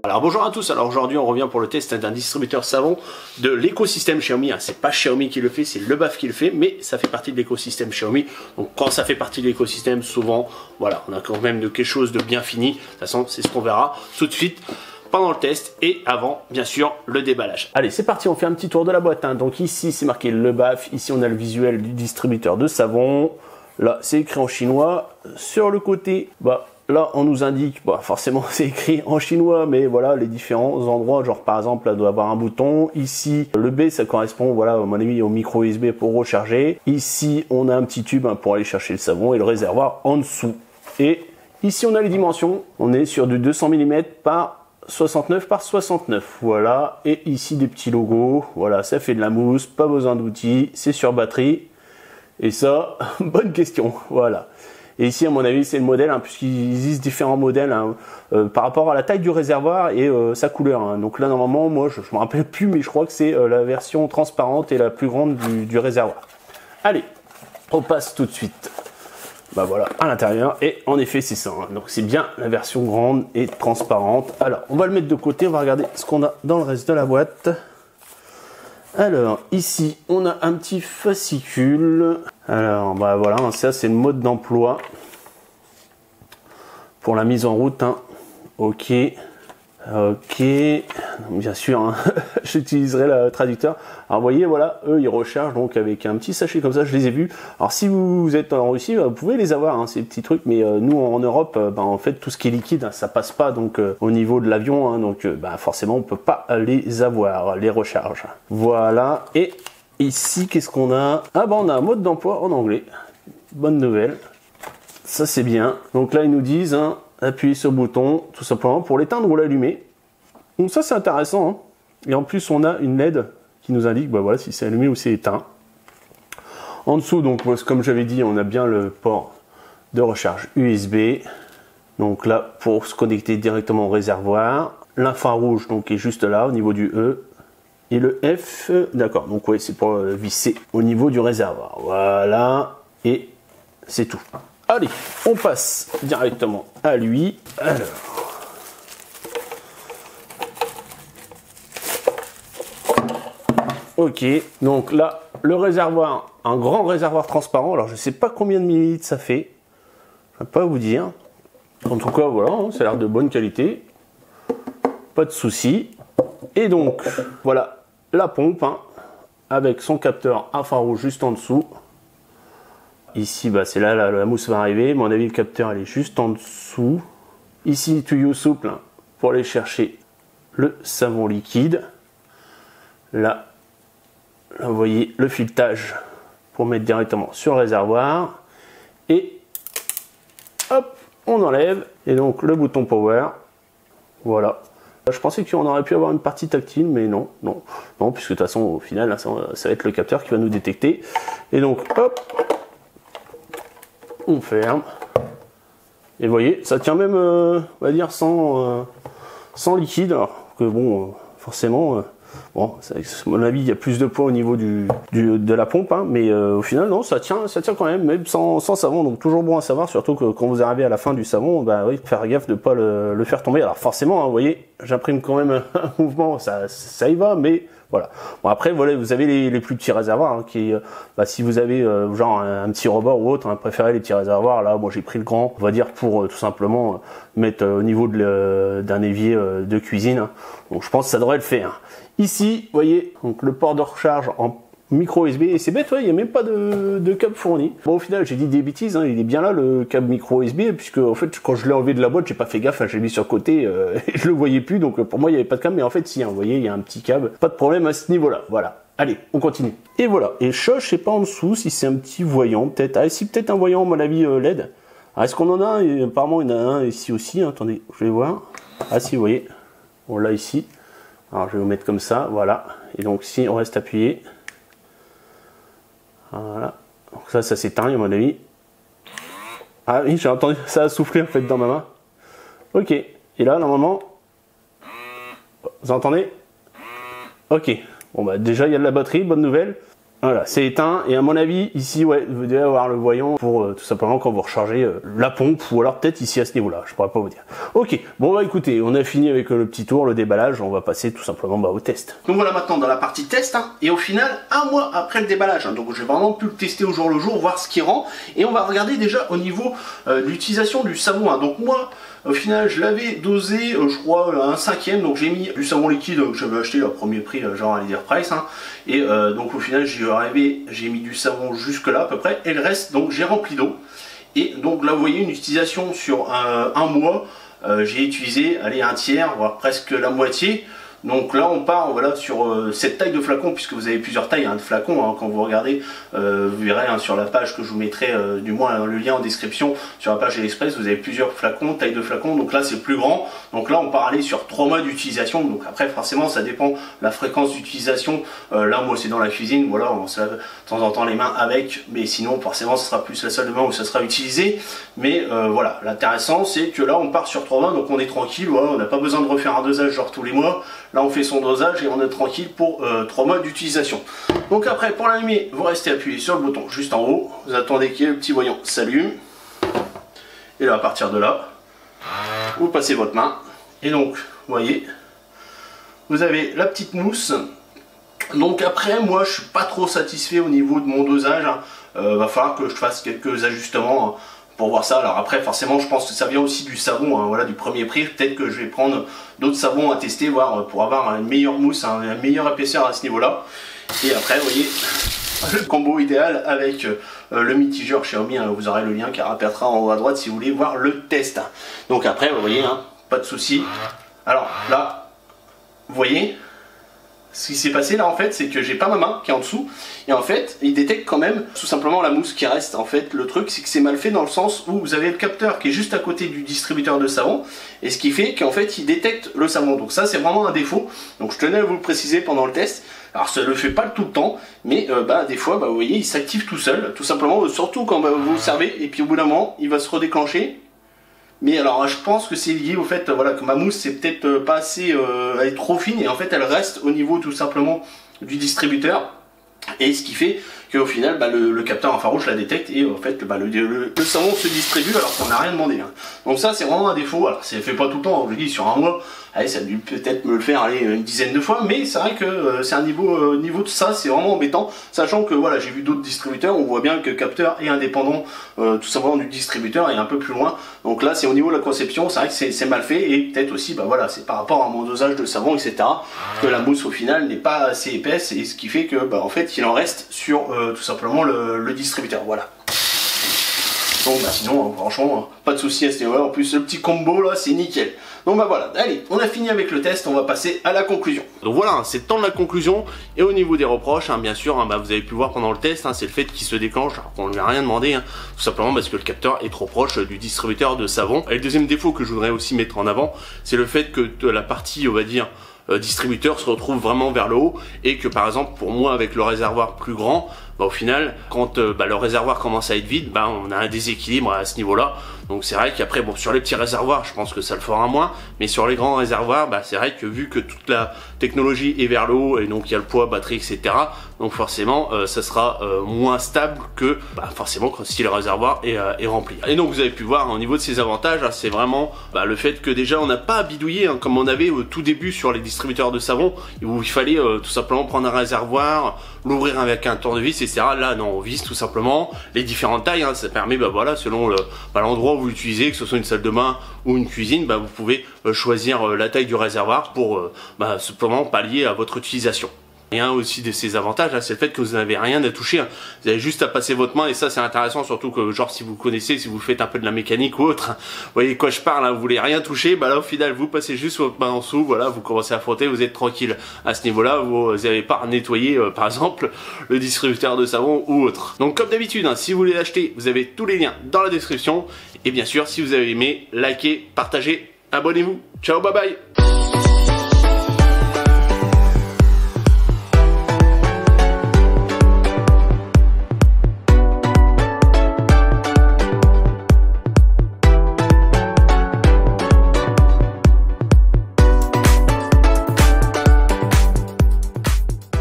Alors bonjour à tous, alors aujourd'hui on revient pour le test d'un distributeur savon de l'écosystème Xiaomi. C'est pas Xiaomi qui le fait, c'est LeBaf qui le fait, mais ça fait partie de l'écosystème Xiaomi. Donc quand ça fait partie de l'écosystème, souvent, voilà, on a quand même quelque chose de bien fini. De toute façon, c'est ce qu'on verra tout de suite pendant le test et avant, bien sûr, le déballage. Allez, c'est parti, on fait un petit tour de la boîte. Donc ici, c'est marqué LeBaf. Ici, on a le visuel du distributeur de savon. Là, c'est écrit en chinois. Sur le côté, là, on nous indique, forcément, c'est écrit en chinois, mais voilà, les différents endroits, genre par exemple, là, doit avoir un bouton. Ici, le B, ça correspond, voilà, à mon avis, au micro USB pour recharger. Ici, on a un petit tube pour aller chercher le savon et le réservoir en dessous. Et ici, on a les dimensions. On est sur du 200 mm par 69 par 69. Voilà. Et ici, des petits logos. Voilà, ça fait de la mousse, pas besoin d'outils, c'est sur batterie. Et ça, bonne question. Voilà. Et ici, à mon avis, c'est le modèle, puisqu'il existe différents modèles par rapport à la taille du réservoir et sa couleur. Donc là, normalement, moi, je ne me rappelle plus, mais je crois que c'est la version transparente et la plus grande du réservoir. Allez, on passe tout de suite. Voilà, à l'intérieur. Et en effet, c'est ça. Donc c'est bien la version grande et transparente. Alors, on va le mettre de côté. On va regarder ce qu'on a dans le reste de la boîte. Alors, ici, on a un petit fascicule. Alors, voilà, ça, c'est le mode d'emploi pour la mise en route. Ok. Ok. Bien sûr, j'utiliserai le traducteur. Alors, vous voyez, voilà, eux, ils rechargent donc avec un petit sachet comme ça, je les ai vus. Alors, si vous êtes en Russie, vous pouvez les avoir, ces petits trucs, mais nous, en Europe, en fait, tout ce qui est liquide, ça passe pas donc au niveau de l'avion, donc forcément, on peut pas les avoir, les recharges. Voilà, et ici, qu'est-ce qu'on a? On a un mode d'emploi en anglais. Bonne nouvelle. Ça, c'est bien. Donc là, ils nous disent, appuyez sur le bouton, tout simplement, pour l'éteindre ou l'allumer. Donc ça, c'est intéressant. Et en plus, on a une LED qui nous indique voilà, si c'est allumé ou c'est éteint. En dessous, donc, comme j'avais dit, on a bien le port de recharge USB. Donc là, pour se connecter directement au réservoir. L'infrarouge, donc, est juste là, au niveau du E. Et le F, d'accord, donc oui, c'est pour visser au niveau du réservoir. Voilà, et c'est tout. Allez, on passe directement à lui. Alors. Ok, donc là, le réservoir, un grand réservoir transparent. Alors, je ne sais pas combien de millilitres ça fait. Je ne vais pas vous dire. En tout cas, voilà, ça a l'air de bonne qualité. Pas de souci. Et donc, voilà, la pompe, avec son capteur infrarouge juste en dessous. Ici, c'est là, la mousse va arriver. À mon avis, le capteur, elle est juste en dessous. Ici, tuyau souple pour aller chercher le savon liquide. Là, vous voyez le filetage pour mettre directement sur le réservoir. Et hop, on enlève. Et donc, le bouton power. Voilà. Je pensais qu'on aurait pu avoir une partie tactile, mais non, puisque de toute façon, au final, ça va être le capteur qui va nous détecter. Et donc, hop, on ferme. Et vous voyez, ça tient même, on va dire, sans liquide. Alors que bon, forcément, à mon avis, il y a plus de poids au niveau de la pompe, mais au final, non, ça tient quand même sans savon. Donc toujours bon à savoir, surtout que quand vous arrivez à la fin du savon, oui, faire gaffe de ne pas le faire tomber. Alors forcément, vous voyez, j'imprime quand même un mouvement, ça y va, mais voilà. Bon, après, voilà, vous avez les plus petits réservoirs qui, si vous avez genre un petit rebord ou autre, préférez les petits réservoirs. Là, moi, j'ai pris le grand, on va dire, pour tout simplement mettre au niveau d'un évier de cuisine. Donc, je pense que ça devrait le faire. Ici, vous voyez, donc le port de recharge en micro USB, et c'est bête, il n'y a même pas de câble fourni. Bon, au final, j'ai dit des bêtises, il est bien là le câble micro USB, puisque en fait, quand je l'ai enlevé de la boîte, j'ai pas fait gaffe, j'ai mis sur le côté, et je le voyais plus, donc pour moi, il n'y avait pas de câble, mais en fait, si, vous voyez, il y a un petit câble, pas de problème à ce niveau-là, voilà. Allez, on continue. Et voilà, et je sais pas en dessous si c'est un petit voyant, peut-être, si peut-être un voyant, à mon avis, LED. Alors, est-ce qu'on en a un? Et apparemment, il y en a un ici aussi, attendez, je vais voir. Ah si, vous voyez, on l'a ici. Alors, je vais vous mettre comme ça, voilà. Et donc, si on reste appuyé, voilà. Donc ça s'éteint, à mon avis. Ah oui, j'ai entendu ça a soufflé en fait dans ma main. Ok. Et là, normalement, vous entendez? Ok. Bon, déjà, il y a de la batterie, bonne nouvelle. Voilà, c'est éteint et à mon avis ici ouais vous devez avoir le voyant pour tout simplement quand vous rechargez la pompe ou alors peut-être ici à ce niveau là, je pourrais pas vous dire. Ok, bon bah écoutez, on a fini avec le petit tour, le déballage, on va passer tout simplement au test. Donc voilà maintenant dans la partie test hein, et au final un mois après le déballage, hein, donc j'ai vraiment pu le tester au jour le jour, voir ce qui rend et on va regarder déjà au niveau de l'utilisation du savon. Hein. Donc moi au final je l'avais dosé je crois à 1/5, donc j'ai mis du savon liquide que j'avais acheté à premier prix genre à Leader Price hein, et donc au final j'ai mis du savon jusque là à peu près et le reste donc j'ai rempli d'eau et donc là vous voyez une utilisation sur un mois, j'ai utilisé allez, un tiers voire presque la moitié. Donc là on part voilà, sur cette taille de flacon, puisque vous avez plusieurs tailles hein, de flacons, hein, quand vous regardez, vous verrez hein, sur la page que je vous mettrai, du moins le lien en description, sur la page AliExpress, vous avez plusieurs flacons, tailles de flacons, donc là c'est le plus grand, donc là on part aller sur 3 mois d'utilisation, donc après forcément ça dépend de la fréquence d'utilisation, là moi c'est dans la cuisine, voilà, on se lave de temps en temps les mains avec, mais sinon forcément ce sera plus la salle de bain où ça sera utilisé, mais voilà, l'intéressant c'est que là on part sur 3 mois, donc on est tranquille, voilà, on n'a pas besoin de refaire un dosage genre tous les mois. Là on fait son dosage et on est tranquille pour 3 mois d'utilisation. Donc après pour l'allumer, vous restez appuyé sur le bouton juste en haut, vous attendez qu'il y ait le petit voyant s'allume. Et là à partir de là, vous passez votre main. Et donc, vous voyez, vous avez la petite mousse. Donc après, moi je suis pas trop satisfait au niveau de mon dosage. Va falloir que je fasse quelques ajustements. Pour voir ça. Alors après forcément je pense que ça vient aussi du savon hein, voilà, du premier prix, peut-être que je vais prendre d'autres savons à tester, voir pour avoir une meilleure mousse, hein, une meilleure épaisseur à ce niveau là. Et après vous voyez le combo idéal avec le mitigeur Xiaomi, hein, vous aurez le lien qui apparaîtra en haut à droite si vous voulez voir le test. Donc après vous voyez hein, pas de souci. Alors là vous voyez ce qui s'est passé là en fait, c'est que j'ai pas ma main qui est en dessous et en fait il détecte quand même tout simplement la mousse qui reste. En fait le truc c'est que c'est mal fait dans le sens où vous avez le capteur qui est juste à côté du distributeur de savon et ce qui fait qu'en fait il détecte le savon, donc ça c'est vraiment un défaut, donc je tenais à vous le préciser pendant le test. Alors ça ne le fait pas tout le temps, mais des fois vous voyez il s'active tout seul, tout simplement, surtout quand vous le servez et puis au bout d'un moment il va se redéclencher. Mais alors je pense que c'est lié au fait voilà, que ma mousse c'est peut-être pas assez, elle est trop fine et en fait elle reste au niveau tout simplement du distributeur. Et ce qui fait qu'au final le capteur infrarouge la détecte et en fait le savon se distribue alors qu'on n'a rien demandé. Hein. Donc ça c'est vraiment un défaut, alors ça ne fait pas tout le temps, je le dis sur un mois, allez, ça a dû peut-être me le faire allez, une dizaine de fois, mais c'est vrai que c'est un niveau de ça, c'est vraiment embêtant, sachant que voilà, j'ai vu d'autres distributeurs, on voit bien que le capteur est indépendant tout simplement du distributeur et un peu plus loin. Donc là c'est au niveau de la conception, c'est vrai que c'est mal fait et peut-être aussi voilà, c'est par rapport à mon dosage de savon etc. que la mousse au final n'est pas assez épaisse et ce qui fait que en fait il en reste sur tout simplement le distributeur, voilà. Donc sinon franchement pas de souci à ce niveau là, en plus le petit combo là c'est nickel. Donc voilà, allez, on a fini avec le test, on va passer à la conclusion. Donc voilà, c'est le temps de la conclusion. Et au niveau des reproches, hein, bien sûr, hein, vous avez pu voir pendant le test, hein, c'est le fait qu'il se déclenche, alors qu'on ne lui a rien demandé, hein, tout simplement parce que le capteur est trop proche du distributeur de savon. Et le deuxième défaut que je voudrais aussi mettre en avant, c'est le fait que la partie, on va dire, distributeur se retrouve vraiment vers le haut et que par exemple pour moi avec le réservoir plus grand, au final quand le réservoir commence à être vide, on a un déséquilibre à ce niveau là. Donc c'est vrai qu'après bon, sur les petits réservoirs je pense que ça le fera moins, mais sur les grands réservoirs c'est vrai que vu que toute la technologie est vers le haut et donc il y a le poids, batterie etc, donc forcément ça sera moins stable que forcément si le réservoir est rempli. Et donc vous avez pu voir au niveau de ces avantages, c'est vraiment le fait que déjà on n'a pas à bidouiller comme on avait au tout début sur les distributeurs de savon où il fallait tout simplement prendre un réservoir, l'ouvrir avec un tournevis etc. Là non, on vise tout simplement les différentes tailles, ça permet voilà, selon l'endroit où vous l'utilisez, que ce soit une salle de bain ou une cuisine, vous pouvez choisir la taille du réservoir pour simplement pallier à votre utilisation. Et un aussi de ces avantages, c'est le fait que vous n'avez rien à toucher, vous avez juste à passer votre main et ça c'est intéressant, surtout que genre si vous connaissez, si vous faites un peu de la mécanique ou autre, vous voyez de quoi je parle, vous voulez rien toucher, là au final vous passez juste votre main en dessous, voilà, vous commencez à frotter, vous êtes tranquille. À ce niveau là, vous n'avez pas à nettoyer par exemple le distributeur de savon ou autre. Donc comme d'habitude, si vous voulez l'acheter, vous avez tous les liens dans la description et bien sûr si vous avez aimé, likez, partagez, abonnez-vous. Ciao, bye bye.